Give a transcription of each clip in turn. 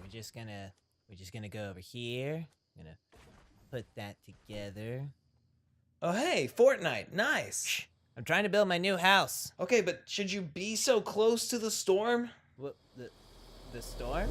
we're just gonna go over here. I'm gonna put that together. Oh hey, Fortnite, nice. Shh, I'm trying to build my new house. Okay, but should you be so close to the storm? What, the storm?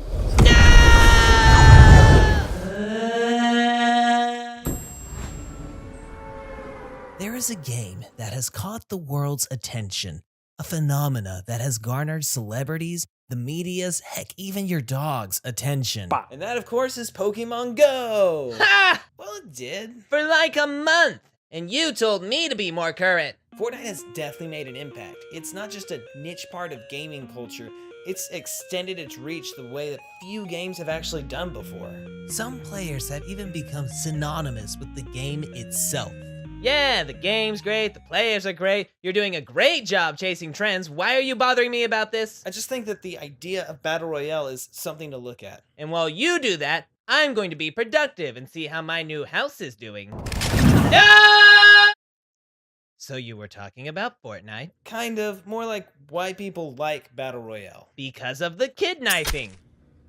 There is a game that has caught the world's attention, a phenomena that has garnered celebrities, the media's, heck, even your dog's attention. And that, of course, is Pokemon Go. Ha! Well, it did. For like a month, and you told me to be more current. Fortnite has definitely made an impact. It's not just a niche part of gaming culture, it's extended its reach the way that few games have actually done before. Some players have even become synonymous with the game itself. Yeah, the game's great, the players are great, you're doing a great job chasing trends, why are you bothering me about this? I just think that the idea of Battle Royale is something to look at. And while you do that, I'm going to be productive and see how my new house is doing. So you were talking about Fortnite? Kind of, more like why people like Battle Royale. Because of the kid knifing.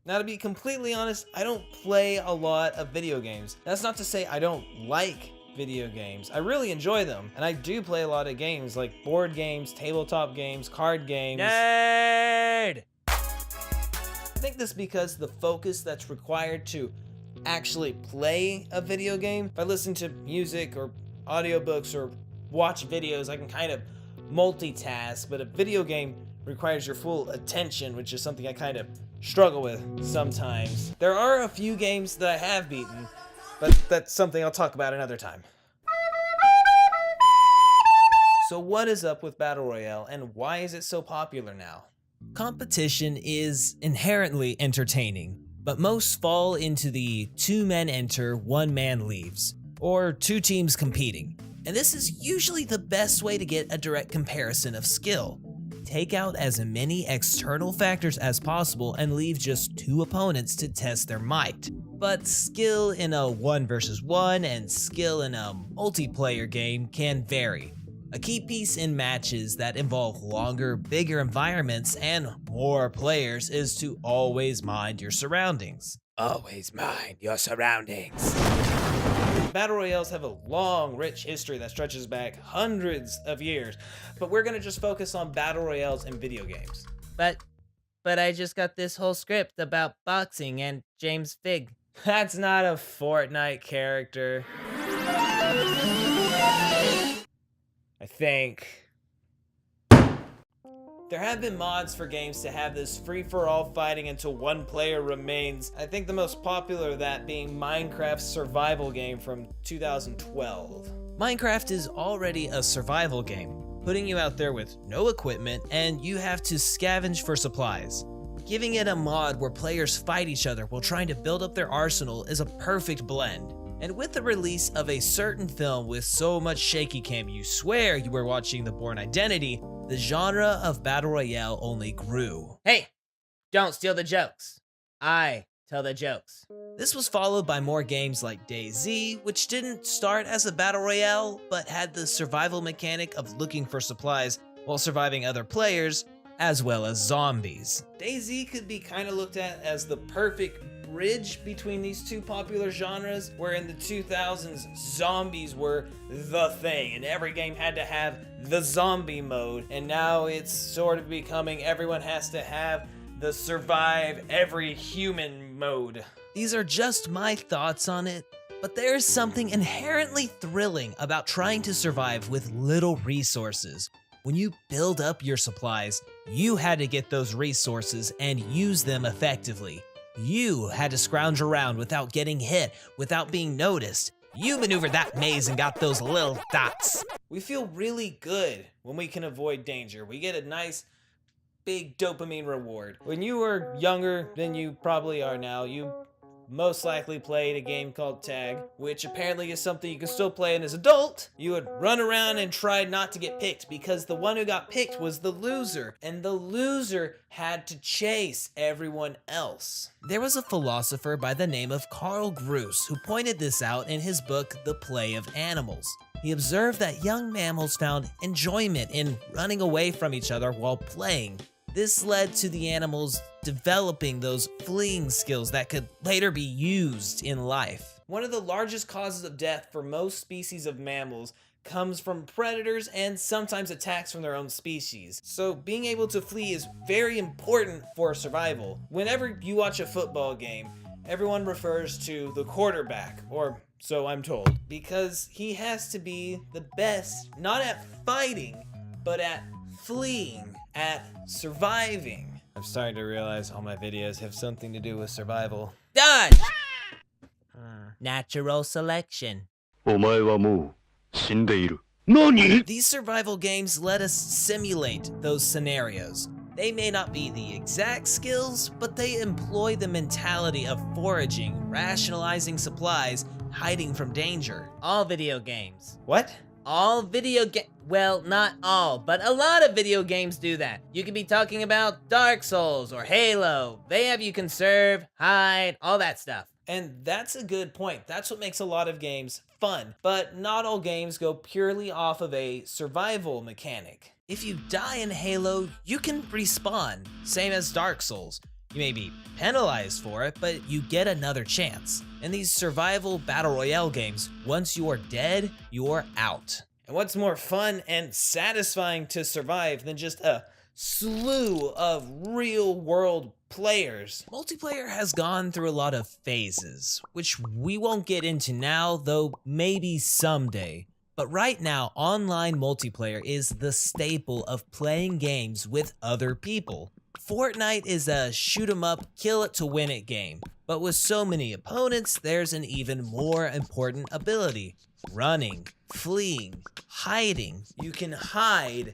Now, to be completely honest, I don't play a lot of video games. That's not to say I don't like video games. I really enjoy them, and I do play a lot of games like board games, tabletop games, card games. Nerd! I think this is because the focus that's required to actually play a video game, if I listen to music or audiobooks or watch videos, I can kind of multitask, but a video game requires your full attention, which is something I kind of struggle with sometimes. There are a few games that I have beaten, but that's something I'll talk about another time. So what is up with Battle Royale, and why is it so popular now? Competition is inherently entertaining, but most fall into the 2 men enter, 1 man leaves, or 2 teams competing. And this is usually the best way to get a direct comparison of skill. Take out as many external factors as possible and leave just 2 opponents to test their might. But skill in a 1 versus 1 and skill in a multiplayer game can vary. A key piece in matches that involve longer, bigger environments and more players is to always mind your surroundings. Always mind your surroundings. Battle Royales have a long, rich history that stretches back hundreds of years, but we're gonna just focus on Battle Royales in video games. But I just got this whole script about boxing and James Fig. That's not a Fortnite character. I think. There have been mods for games to have this free-for-all fighting until 1 player remains. I think the most popular of that being Minecraft's survival game from 2012. Minecraft is already a survival game, putting you out there with no equipment and you have to scavenge for supplies. Giving it a mod where players fight each other while trying to build up their arsenal is a perfect blend. And with the release of a certain film with so much shaky cam you swear you were watching The Bourne Identity, the genre of Battle Royale only grew. Hey, don't steal the jokes. I tell the jokes. This was followed by more games like DayZ, which didn't start as a Battle Royale, but had the survival mechanic of looking for supplies while surviving other players, as well as zombies. DayZ could be kind of looked at as the perfect bridge between these 2 popular genres, where in the 2000s, zombies were the thing, and every game had to have the zombie mode, and now it's sort of becoming everyone has to have the survive every human mode. These are just my thoughts on it, but there's something inherently thrilling about trying to survive with little resources. When you build up your supplies, you had to get those resources and use them effectively. You had to scrounge around without getting hit, without being noticed. You maneuvered that maze and got those little dots. We feel really good when we can avoid danger. We get a nice, big dopamine reward. When you were younger than you probably are now, you most likely played a game called tag, which apparently is something you can still play, and as an adult, you would run around and try not to get picked because the one who got picked was the loser, and the loser had to chase everyone else. There was a philosopher by the name of Carl Groos who pointed this out in his book, The Play of Animals. He observed that young mammals found enjoyment in running away from each other while playing. This led to the animals developing those fleeing skills that could later be used in life. One of the largest causes of death for most species of mammals comes from predators and sometimes attacks from their own species. So being able to flee is very important for survival. Whenever you watch a football game, everyone refers to the quarterback, or so I'm told, because he has to be the best, not at fighting, but at fleeing, at surviving. I'm starting to realize all my videos have something to do with survival. Done! Natural selection. お前はもう死んでいる。何? These survival games let us simulate those scenarios. They may not be the exact skills, but they employ the mentality of foraging, rationalizing supplies, hiding from danger. All video games. What? All well, not all, but a lot of video games do that. You could be talking about Dark Souls or Halo. They have you conserve, hide, all that stuff. And that's a good point. That's what makes a lot of games fun. But not all games go purely off of a survival mechanic. If you die in Halo, you can respawn, same as Dark Souls. You may be penalized for it, but you get another chance. In these survival battle royale games, once you're dead, you're out. And what's more fun and satisfying to survive than just a slew of real world players? Multiplayer has gone through a lot of phases, which we won't get into now, though maybe someday. But right now, online multiplayer is the staple of playing games with other people. Fortnite is a shoot 'em up, kill it to win it game. But with so many opponents, there's an even more important ability: running, fleeing, hiding. You can hide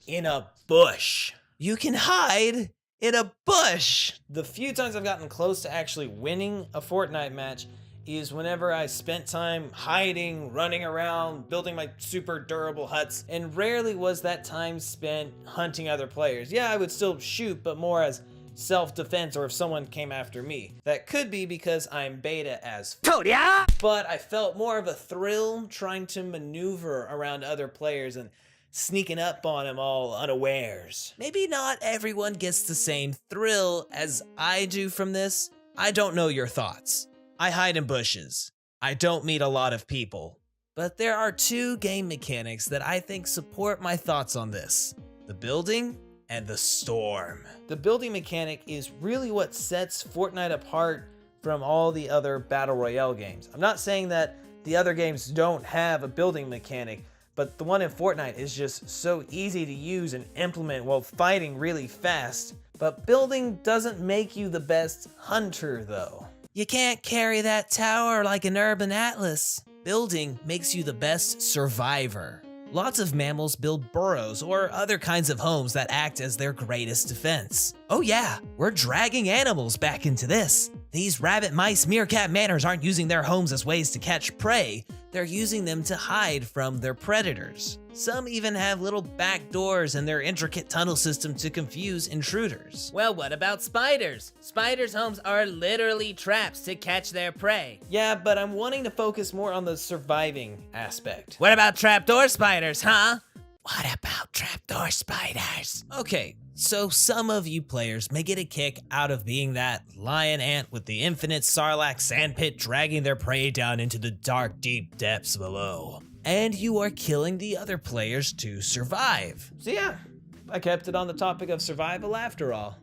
in a bush. You can hide in a bush! The few times I've gotten close to actually winning a Fortnite match is whenever I spent time hiding, running around, building my super durable huts, and rarely was that time spent hunting other players. Yeah, I would still shoot, but more as self-defense or if someone came after me. That could be because I'm beta as but I felt more of a thrill trying to maneuver around other players and sneaking up on them all unawares. Maybe not everyone gets the same thrill as I do from this. I don't know your thoughts. I hide in bushes. I don't meet a lot of people. But there are two game mechanics that I think support my thoughts on this: the building and the storm. The building mechanic is really what sets Fortnite apart from all the other battle royale games. I'm not saying that the other games don't have a building mechanic, but the one in Fortnite is just so easy to use and implement while fighting really fast. But building doesn't make you the best hunter though. You can't carry that tower like an urban atlas. Building makes you the best survivor. Lots of mammals build burrows or other kinds of homes that act as their greatest defense. Oh yeah, we're dragging animals back into this. These rabbit, mice, meerkat, manners aren't using their homes as ways to catch prey. They're using them to hide from their predators. Some even have little back doors in their intricate tunnel system to confuse intruders. Well, what about spiders? Spiders' homes are literally traps to catch their prey. Yeah, but I'm wanting to focus more on the surviving aspect. What about trapdoor spiders, huh? What about trapdoor spiders? Okay, so some of you players may get a kick out of being that lion ant with the infinite sarlacc sandpit dragging their prey down into the dark, deep depths below. And you are killing the other players to survive. So yeah, I kept it on the topic of survival after all.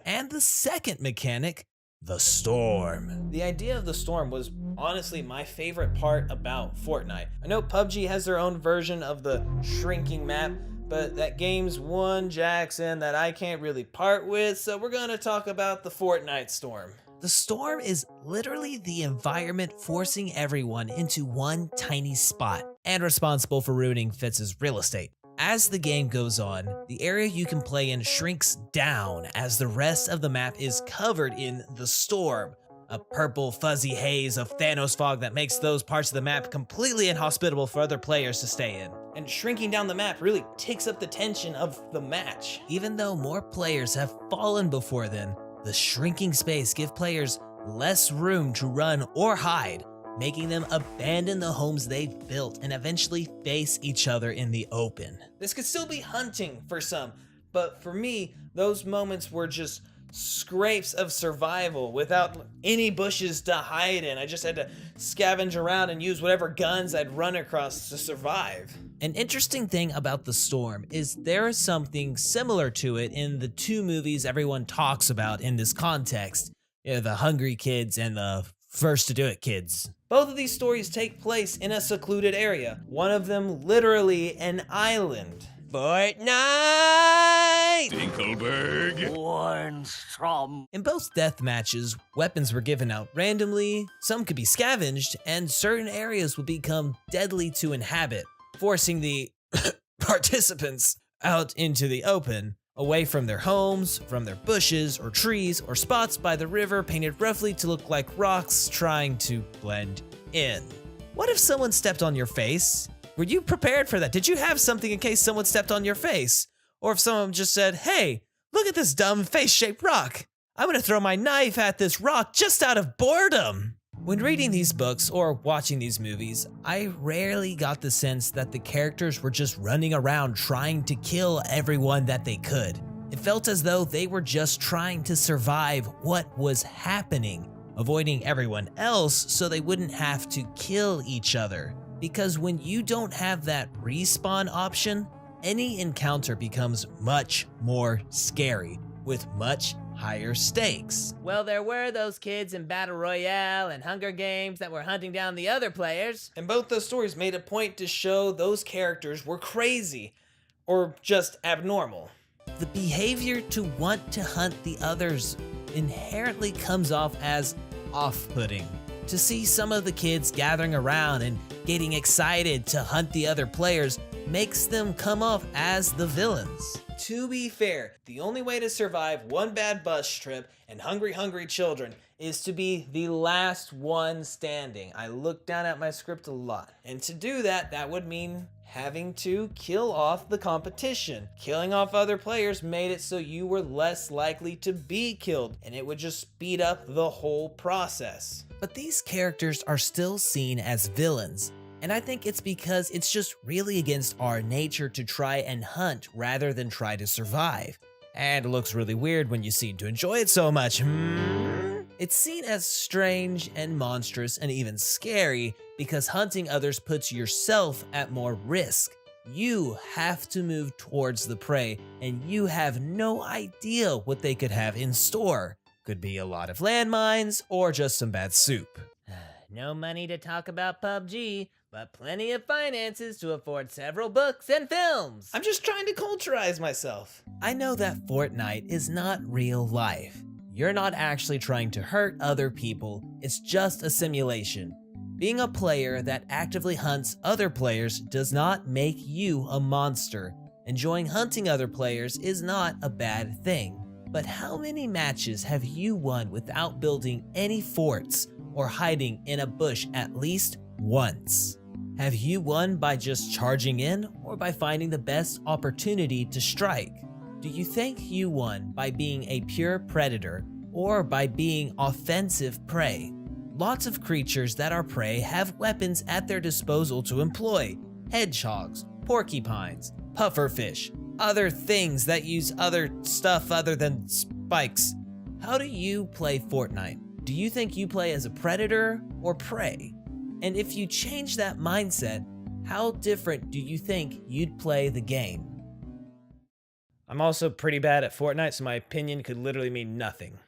And the second mechanic, the storm. The idea of the storm was honestly my favorite part about Fortnite. I know PUBG has their own version of the shrinking map, but that game's one Jackson that I can't really part with, so we're gonna talk about the Fortnite storm. The storm is literally the environment forcing everyone into one tiny spot and responsible for ruining Fitz's real estate. As the game goes on, the area you can play in shrinks down as the rest of the map is covered in the storm, a purple fuzzy haze of Thanos fog that makes those parts of the map completely inhospitable for other players to stay in. And shrinking down the map really takes up the tension of the match. Even though more players have fallen before then, the shrinking space gives players less room to run or hide, making them abandon the homes they've built and eventually face each other in the open. This could still be hunting for some, but for me, those moments were just scrapes of survival without any bushes to hide in. I just had to scavenge around and use whatever guns I'd run across to survive. An interesting thing about The Storm is there is something similar to it in the two movies everyone talks about in this context. The Hungry Kids and the First to Do It Kids. Both of these stories take place in a secluded area, one of them literally an island. Fortnite! Dinkelberg. In both death matches, weapons were given out randomly, some could be scavenged, and certain areas would become deadly to inhabit, forcing the participants out into the open, away from their homes, from their bushes or trees or spots by the river painted roughly to look like rocks trying to blend in. What if someone stepped on your face? Were you prepared for that? Did you have something in case someone stepped on your face? Or if someone just said, hey, look at this dumb face-shaped rock. I'm gonna throw my knife at this rock just out of boredom. When reading these books or watching these movies, I rarely got the sense that the characters were just running around trying to kill everyone that they could. It felt as though they were just trying to survive what was happening, avoiding everyone else so they wouldn't have to kill each other. Because when you don't have that respawn option, any encounter becomes much more scary, with much higher stakes. Well, there were those kids in Battle Royale and Hunger Games that were hunting down the other players. And both those stories made a point to show those characters were crazy, or just abnormal. The behavior to want to hunt the others inherently comes off as off-putting. To see some of the kids gathering around and getting excited to hunt the other players makes them come off as the villains. To be fair, the only way to survive one bad bus trip and hungry children is to be the last one standing. I look down at my script a lot. And to do that, that would mean having to kill off the competition. Killing off other players made it so you were less likely to be killed, and it would just speed up the whole process. But these characters are still seen as villains, and I think it's because it's just really against our nature to try and hunt rather than try to survive. And it looks really weird when you seem to enjoy it so much. It's seen as strange and monstrous and even scary because hunting others puts yourself at more risk. You have to move towards the prey, and you have no idea what they could have in store. Could be a lot of landmines or just some bad soup. No money to talk about PUBG, but plenty of finances to afford several books and films. I'm just trying to culturize myself. I know that Fortnite is not real life. You're not actually trying to hurt other people, it's just a simulation. Being a player that actively hunts other players does not make you a monster. Enjoying hunting other players is not a bad thing. But how many matches have you won without building any forts or hiding in a bush at least once? Have you won by just charging in or by finding the best opportunity to strike? Do you think you won by being a pure predator or by being offensive prey? Lots of creatures that are prey have weapons at their disposal to employ. Hedgehogs, porcupines, pufferfish, other things that use other stuff other than spikes. How do you play Fortnite? Do you think you play as a predator or prey? And if you change that mindset, how different do you think you'd play the game? I'm also pretty bad at Fortnite, so my opinion could literally mean nothing.